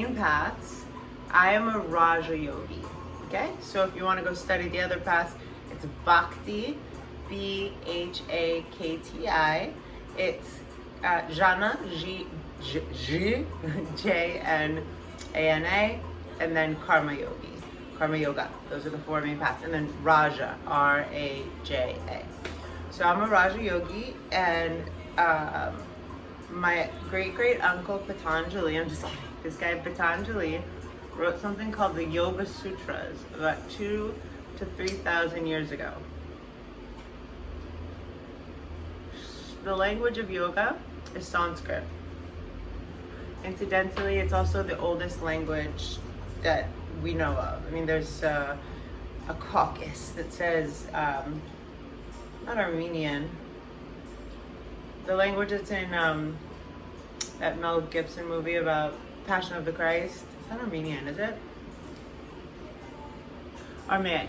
main paths, I am a Raja Yogi. Okay, so if you want to go study the other paths, it's Bhakti, Bhakti. It's Jnana, Jnana, and then Karma Yoga. Those are the four main paths. And then Raja, Raja. So I'm a Raja Yogi, and my great uncle Patanjali, I'm just kidding, this guy Patanjali wrote something called the Yoga Sutras about 2,000 to 3,000 years ago. The language of yoga is Sanskrit. Incidentally, it's also the oldest language that we know of. I mean, there's a caucus that says, not Armenian, the language that's in that Mel Gibson movie about Passion of the Christ. It's not Armenian, is it? Aramaic.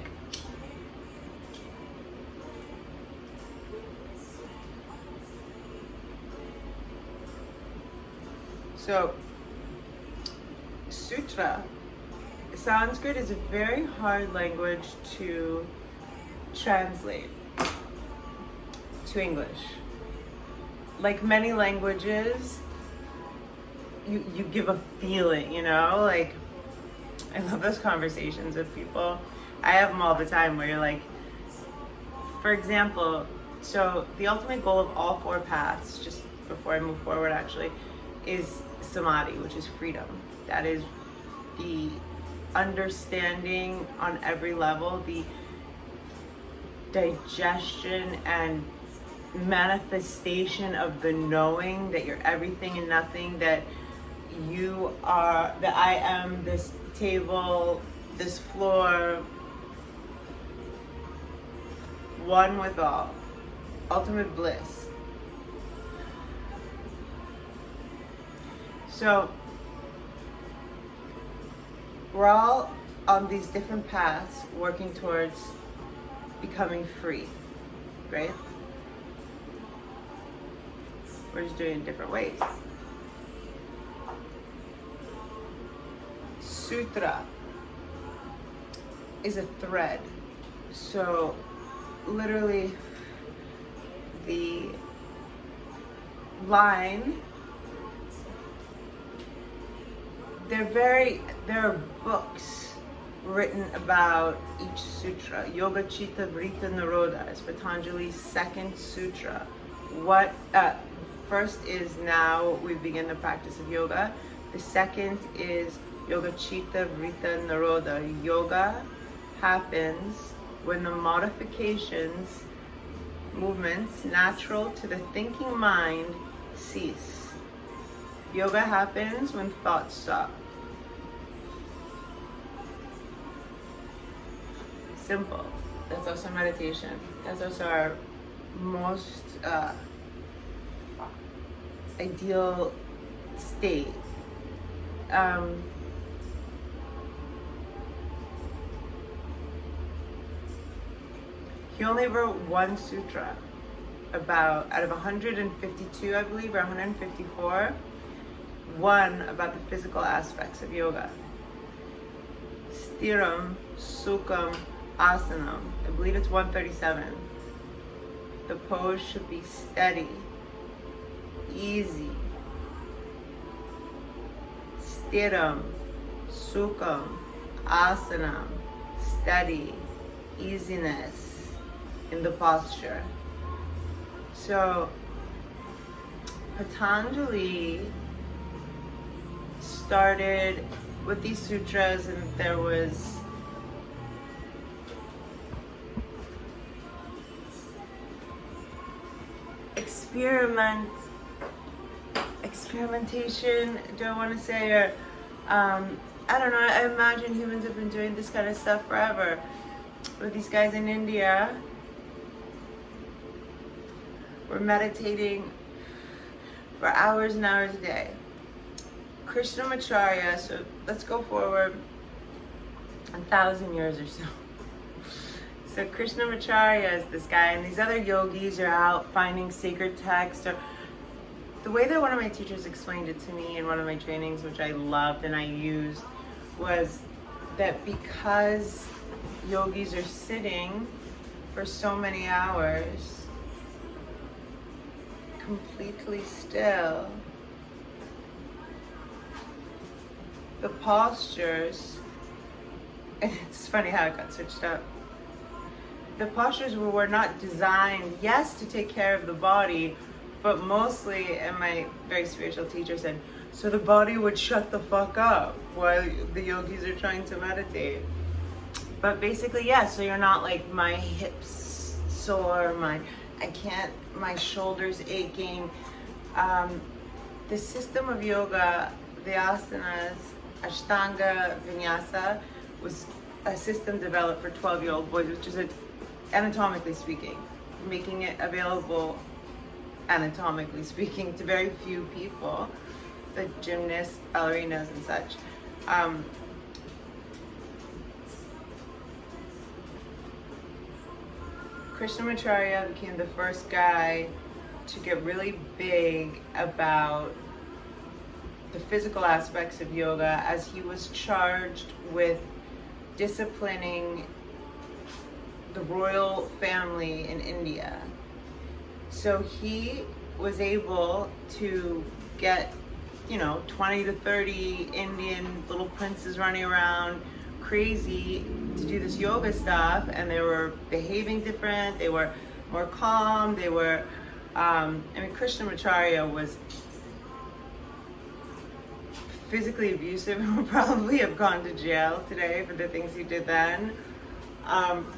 So, Sutra, Sanskrit is a very hard language to translate to English. Like many languages, you give a feeling, you know? Like, I love those conversations with people. I have them all the time where you're like, for example, so the ultimate goal of all four paths, just before I move forward actually, is Samadhi, which is freedom. That is the understanding on every level, the digestion and manifestation of the knowing that you're everything and nothing, that you are, that I am this table, this floor, one with all. Ultimate bliss. So we're all on these different paths working towards becoming free, right? We're just doing it in different ways. Sutra is a thread. So literally the line, there are books written about each sutra. Yoga Chitta Vritta Nirodha is Patanjali's second sutra. What first is now we begin the practice of yoga. The second is Yoga Chitta Vritta Nirodha. Yoga happens when the modifications, movements natural to the thinking mind cease. Yoga happens when thoughts stop. Simple. That's also meditation. That's also our most ideal state. He only wrote one sutra about, out of 152, I believe, or 154, one about the physical aspects of yoga. Stiram, Sukham, Asanam. I believe it's 137. The pose should be steady, easy. Stiram, Sukham, Asanam. Steady, easiness in the posture. So, Patanjali started with these sutras, and there was experimentation, do I want to say, or I don't know, I imagine humans have been doing this kind of stuff forever. With these guys in India, we're meditating for hours and hours a day. Krishnamacharya, so let's go forward 1,000 years or so. So Krishnamacharya is this guy, and these other yogis are out finding sacred texts, or the way that one of my teachers explained it to me in one of my trainings, which I loved and I used, was that because yogis are sitting for so many hours completely still, the postures, and it's funny how it got switched up, the postures were not designed, yes, to take care of the body, but mostly, and my very spiritual teacher said, so the body would shut the fuck up while the yogis are trying to meditate. But basically, yeah, so you're not like, my hips sore, my shoulders aching. The system of yoga, the asanas, Ashtanga, Vinyasa, was a system developed for 12-year-old boys, which is anatomically speaking, making it available anatomically speaking to very few people, the gymnasts, ballerinas, and such. Krishnamacharya became the first guy to get really big about the physical aspects of yoga, as he was charged with disciplining the royal family in India. So he was able to get, 20 to 30 Indian little princes running around crazy to do this yoga stuff, and they were behaving different, they were more calm, they were, Krishnamacharya was physically abusive and would probably have gone to jail today for the things he did then.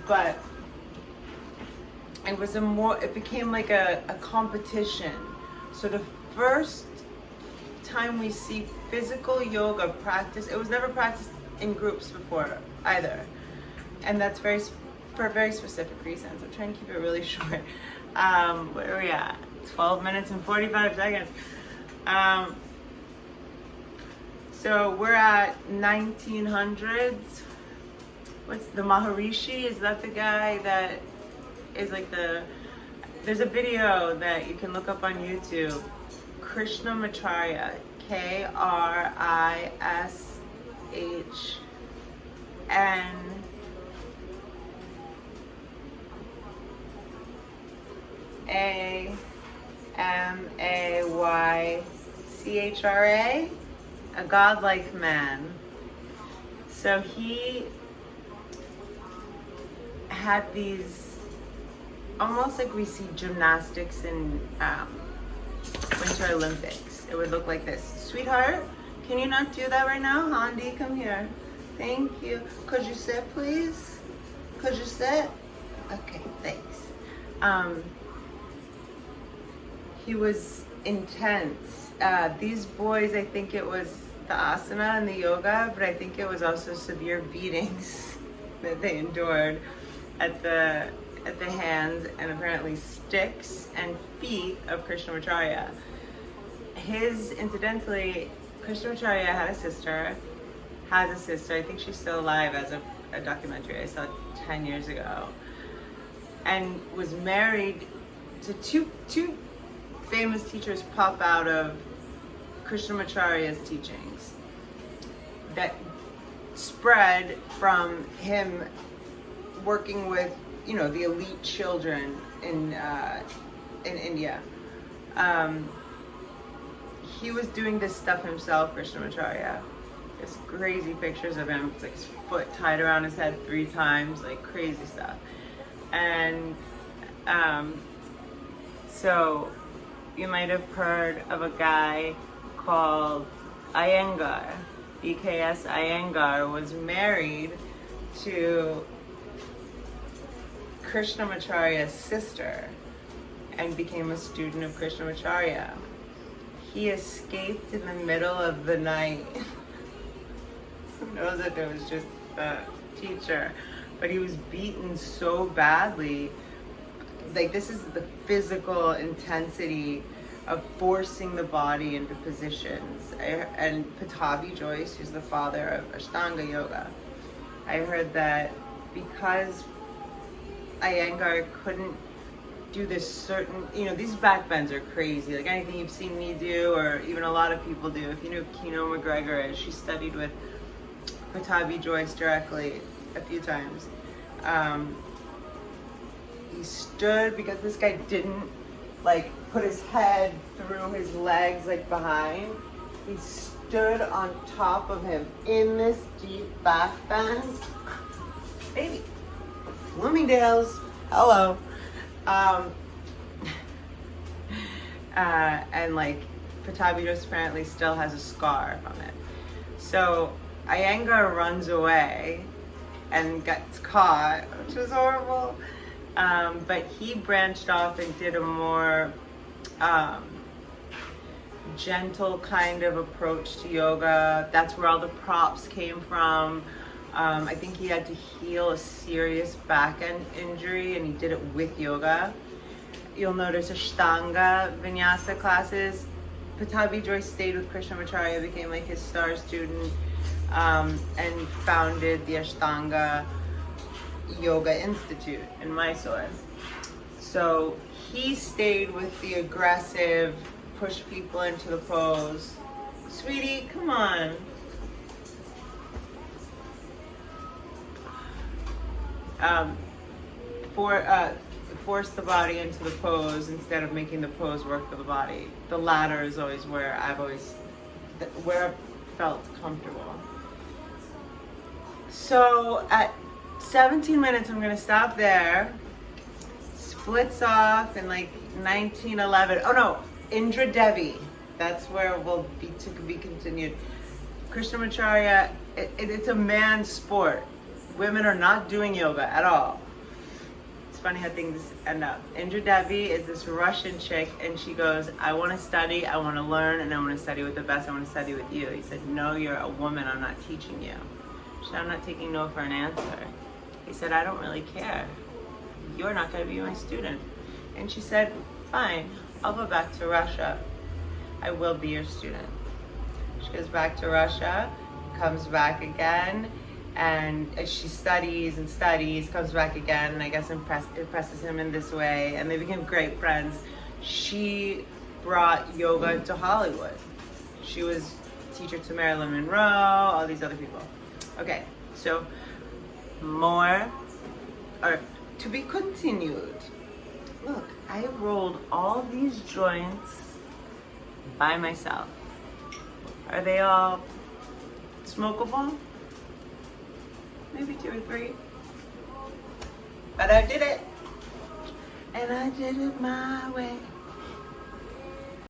But it became like a competition. So the first time we see physical yoga practice, it was never practiced in groups before either. And that's for very specific reasons. I'm trying to keep it really short. Where are we at? 12 minutes and 45 seconds. So we're at 1900s. What's the Maharishi? Is that the guy that is like there's a video that you can look up on YouTube. Krishnamacharya, Krishnamacharya, a godlike man. So he had these, almost like we see gymnastics in Winter Olympics. It would look like this. Sweetheart, can you not do that right now? Handi, come here. Thank you. Could you sit, please? Could you sit? Okay, thanks. He was intense. These boys, I think it was the asana and the yoga, but I think it was also severe beatings that they endured at the hands and apparently sticks and feet of Krishnamacharya. Incidentally, Krishnamacharya has a sister, I think she's still alive as of a documentary I saw 10 years ago, and was married to two famous teachers pop out of Krishnamacharya's teachings that spread from him working with, the elite children in India. He was doing this stuff himself, Krishnamacharya. There's crazy pictures of him. It's like his foot tied around his head 3 times, like crazy stuff. And so you might have heard of a guy called Iyengar. BKS Iyengar was married to Krishnamacharya's sister and became a student of Krishnamacharya. He escaped in the middle of the night. Who knows if it was just the teacher, but he was beaten so badly. Like, this is the physical intensity of forcing the body into positions. And Pattabhi Jois, who's the father of Ashtanga Yoga, I heard that because Iyengar couldn't do this certain, these back bends are crazy. Like anything you've seen me do, or even a lot of people do. If you know who Kino McGregor is, she studied with Patabi Joyce directly a few times. He stood, because this guy didn't like put his head through his legs like behind. He stood on top of him in this deep back bend. Baby, Bloomingdale's, hello. And like Patabi Joyce apparently still has a scar from it. So Iyengar runs away and gets caught, which was horrible. But he branched off and did a more gentle kind of approach to yoga. That's where all the props came from. I think he had to heal a serious back end injury, and he did it with yoga. You'll notice Ashtanga Vinyasa classes. Patabi Joyce stayed with Krishnamacharya, became like his star student, and founded the Ashtanga Yoga Institute in Mysore. So he stayed with the aggressive, push people into the pose. Sweetie, come on. Force the body into the pose instead of making the pose work for the body. The latter is always where I've felt comfortable. So at 17 minutes, I'm gonna stop there. Splits off in like 1911. Oh no, Indra Devi. That's where we'll be to be continued. Krishnamacharya, it's a man's sport. Women are not doing yoga at all. It's funny how things end up. Indra Devi is this Russian chick, and she goes, I want to study, I want to learn, and I want to study with the best. I want to study with you. He said, no, you're a woman, I'm not teaching you. She said, I'm not taking no for an answer. He said, I don't really care. You're not going to be my student. And she said, fine, I'll go back to Russia. I will be your student. She goes back to Russia, comes back again, and she studies and studies, comes back again, and I guess impresses him in this way, and they became great friends. She brought yoga to Hollywood. She was teacher to Marilyn Monroe, all these other people. Okay, so more, or to be continued. Look, I rolled all these joints by myself. Are they all smokable? Maybe 2 or 3. But I did it. And I did it my way.